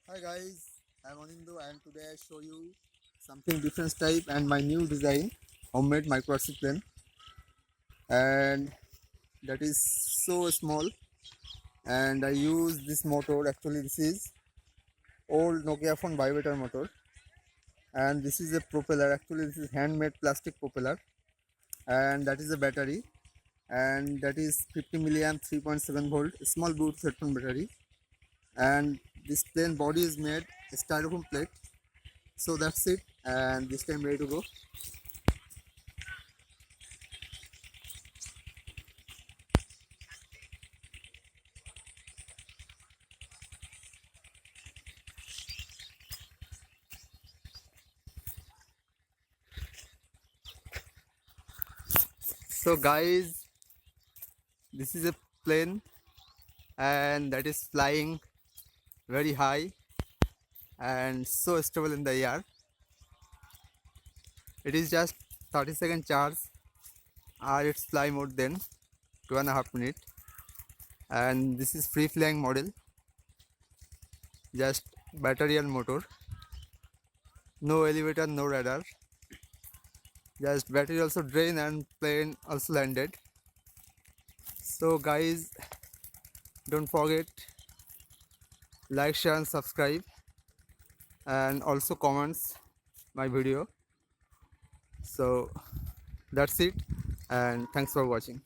Hi guys, I'm Anindo and today I show you something different type and my new design homemade micro RC plane, and that is so small. And I use this motor. Actually this is old Nokia phone vibrator motor, and this is a propeller. Actually this is handmade plastic propeller, and that is a battery, and that is 50 milliamp 3.7 volt small Bluetooth headphone battery. And this plane body is made styrofoam plate. So that's it, and this time ready to go. So guys, this is a plane, and that is flying very high and so stable in the air. It is just 30-second charge, or it's fly more than 2.5 minutes. And this is free flying model, just battery and motor, no elevator, no radar, just battery also drain and plane also landed. So guys, don't forget like, share and subscribe, and also comments my video. So that's it, and thanks for watching.